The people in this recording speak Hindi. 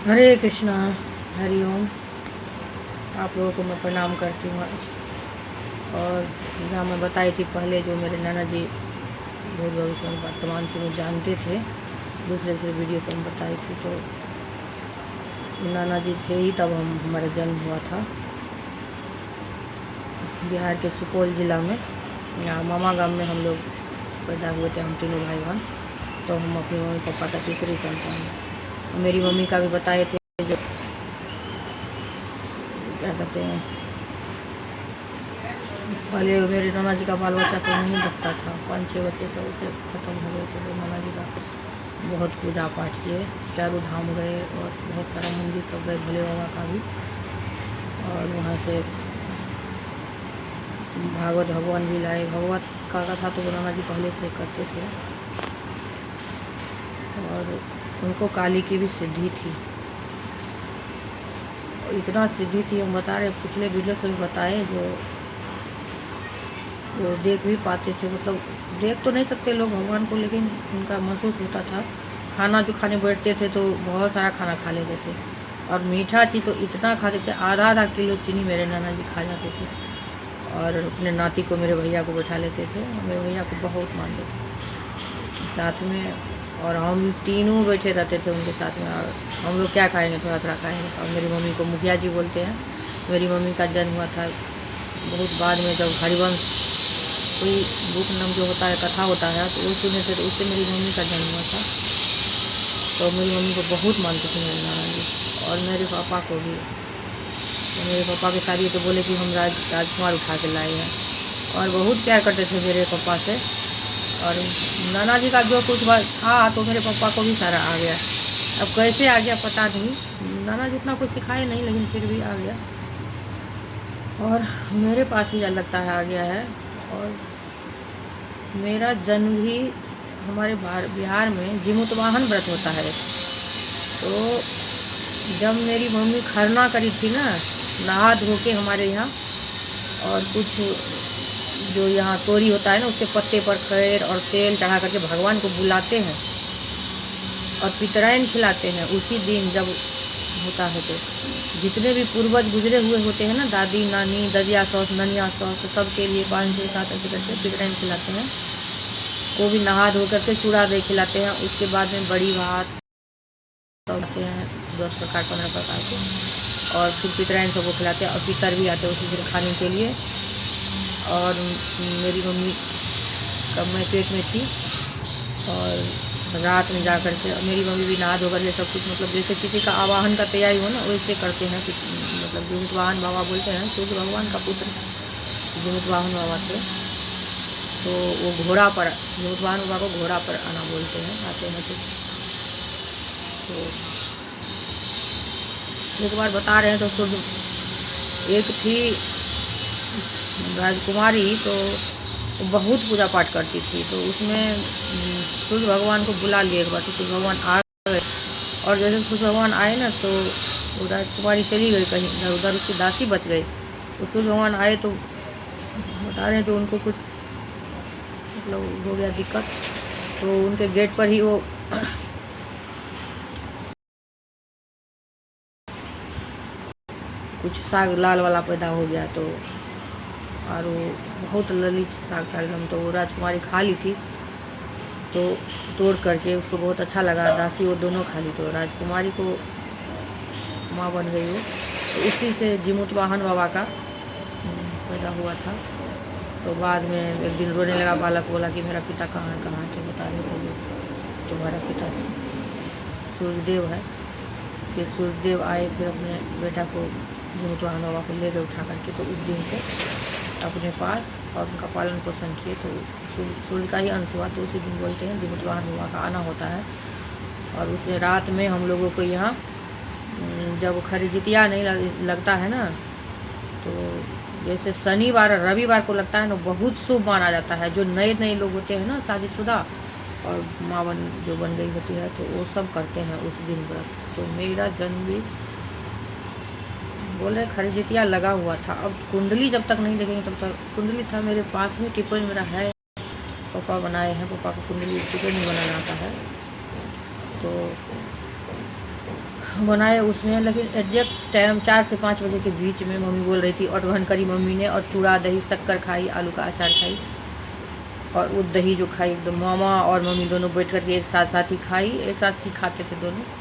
हरे कृष्णा, हरि ओम। आप लोगों को मैं प्रणाम करती हूँ आज। और जहाँ मैं बताई थी पहले, जो मेरे नाना जी भूत भविष्य में वर्तमान में जानते थे, दूसरे वीडियो से मैं बताई थी। तो नाना जी थे ही तब हमारा जन्म हुआ था बिहार के सुपौल ज़िला में। यहाँ मामा गांव में हम लोग पैदा हुए थे, हम तीनों भाई बहन। तो हम अपने मम्मी पापा का तीसरी संतान है। मेरी मम्मी का भी बताए थे, जो क्या कहते हैं, पहले मेरे नाना जी का बाल बच्चा तो नहीं बचता था, 5-6 बच्चे सब उसे ख़त्म हो गए थे। तो नाना जी का बहुत पूजा पाठ किए, चारों धाम गए और बहुत सारा मंदिर सब गए, भोले बाबा का भी। और वहाँ से भागवत भगवान भी लाए। भगवत का कथा तो नाना जी पहले से करते थे। और उनको काली की भी सिद्धि थी, और इतना सिद्धि थी, हम बता रहे पिछले वीडियो से भी बताए, जो देख भी पाते थे। मतलब देख तो नहीं सकते लोग भगवान को, लेकिन उनका महसूस होता था। खाना जो खाने बैठते थे तो बहुत सारा खाना खा लेते थे, और मीठा चीज़ तो इतना खाते थे, आधा किलो चीनी मेरे नाना जी खा जाते थे। और अपने नाती को, मेरे भैया को बैठा लेते थे। मेरे भैया को बहुत मानते थे साथ में, और हम तीनों बैठे रहते थे उनके साथ में। और हम लोग क्या खाएंगे, थोड़ा थोड़ा खाएंगे। और मेरी मम्मी को मुखिया जी बोलते हैं। मेरी मम्मी का जन्म हुआ था बहुत बाद में, जब हरिवंश कोई बुक नाम जो होता है, कथा होता है, तो वो सुने थे, तो उससे मेरी मम्मी का जन्म हुआ था। तो मेरी मम्मी को बहुत मानते थे मेरे नाना जी, और मेरे पापा को भी। तो मेरे पापा की शादी तो बोले कि हम राजकुमार उठा के लाए हैं, और बहुत प्यार करते थे मेरे पापा से। और नाना जी का जो कुछ था तो मेरे पापा को भी सारा आ गया। अब कैसे आ गया पता नहीं, नाना जी उतना कुछ सिखाए नहीं, लेकिन फिर भी आ गया। और मेरे पास भी लगता है आ गया है। और मेरा जन्म भी हमारे बिहार में जिमुतवाहन व्रत होता है। तो जब मेरी मम्मी खरना करी थी ना, नहा धो के हमारे यहाँ, और कुछ जो यहाँ तोरी होता है ना, उसके पत्ते पर खैर और तेल चढ़ा करके भगवान को बुलाते हैं और पितराइन खिलाते हैं। उसी दिन जब होता है, तो जितने भी पूर्वज गुजरे हुए होते हैं ना, दादी नानी ददिया सौस ननिया सौस, तो सबके लिए 5-6-7 ऐसे करके पितराइन खिलाते हैं। वो भी नहा धो करके चूड़ा दही खिलाते हैं। उसके बाद में बड़ी भात आते हैं, 10 प्रकार 15 प्रकार के, और फिर पितराइन सबको खिलाते हैं। और पितर भी आते हैं उसी दिन खाने के लिए। और मेरी मम्मी कब मैं पेट में थी, और रात में जा कर के मेरी मम्मी भी नहा धो कर के सब कुछ, मतलब जैसे किसी का आवाहन का तैयारी हो ना, वैसे करते हैं। मतलब जिमुतवाहन बाबा बोलते हैं, सूर्य भगवान का पुत्र जिमुतवाहन बाबा थे। तो वो घोड़ा पर, जिमुतवाहन बाबा को घोड़ा पर आना बोलते हैं, आते हैं। तो एक बार बता रहे हैं, तो सूर्य, एक थी राजकुमारी, तो वो बहुत पूजा पाठ करती थी। तो उसमें सूर्य भगवान को बुला लिए एक बार, तो सूर्य भगवान आ गए। और जैसे सूर्य भगवान आए ना, तो वो राजकुमारी चली गई कहीं इधर उधर, उसकी दासी बच गई। तो सूर्य भगवान आए तो बता रहे हैं, तो उनको कुछ मतलब हो गया दिक्कत। तो उनके गेट पर ही वो कुछ साग लाल वाला पैदा हो गया। तो और वो बहुत ललित साग था एकदम। तो वो राजकुमारी खा ली थी, तो तोड़ करके उसको बहुत अच्छा लगा। दासी वो दोनों खा ली, तो राजकुमारी को माँ बन गई वो। तो उसी से जिमुतवाहन बाबा का पैदा हुआ था। तो बाद में एक दिन रोने लगा बालक, बोला कि मेरा पिता कहाँ है कहाँ है। तो बता रहे थे जो तुम्हारा पिता सूर्यदेव है। फिर सूर्यदेव आए, फिर अपने बेटा को जिमुतवाहन बाबा को ले गए उठा करके। तो उस दिन से अपने पास, और उनका पालन पोषण किए। तो सूर्य का ही अंश हुआ, तो उसी दिन बोलते हैं जिमुतवाहन बाबा का आना होता है। और उसमें रात में हम लोगों को यहाँ जब खरजितिया नहीं लगता है ना, तो जैसे शनिवार और रविवार को लगता है ना, बहुत शुभ माना जाता है। जो नए नए लोग होते हैं ना, शादीशुदा, और माँ जो बन गई होती है, तो वो सब करते हैं उस दिन व्रत। तो मेरा जन्म भी बोल रहे खरजितिया लगा हुआ था। अब कुंडली जब तक नहीं देखेंगे तब तक। कुंडली था मेरे पास में, टिप्पणी मेरा है, पापा बनाए हैं। पापा को कुंडली टिप्पणी बनाना आता है। तो बनाए उसमें, लेकिन एग्जैक्ट टाइम 4 से 5 बजे के बीच में मम्मी बोल रही थी, और वहन करी मम्मी ने, और चूड़ा दही शक्कर खाई, आलू का अचार खाई, और वो दही जो खाई एकदम मामा और मम्मी दोनों बैठ करके एक साथ साथ ही खाई, एक साथ ही खाते थे दोनों।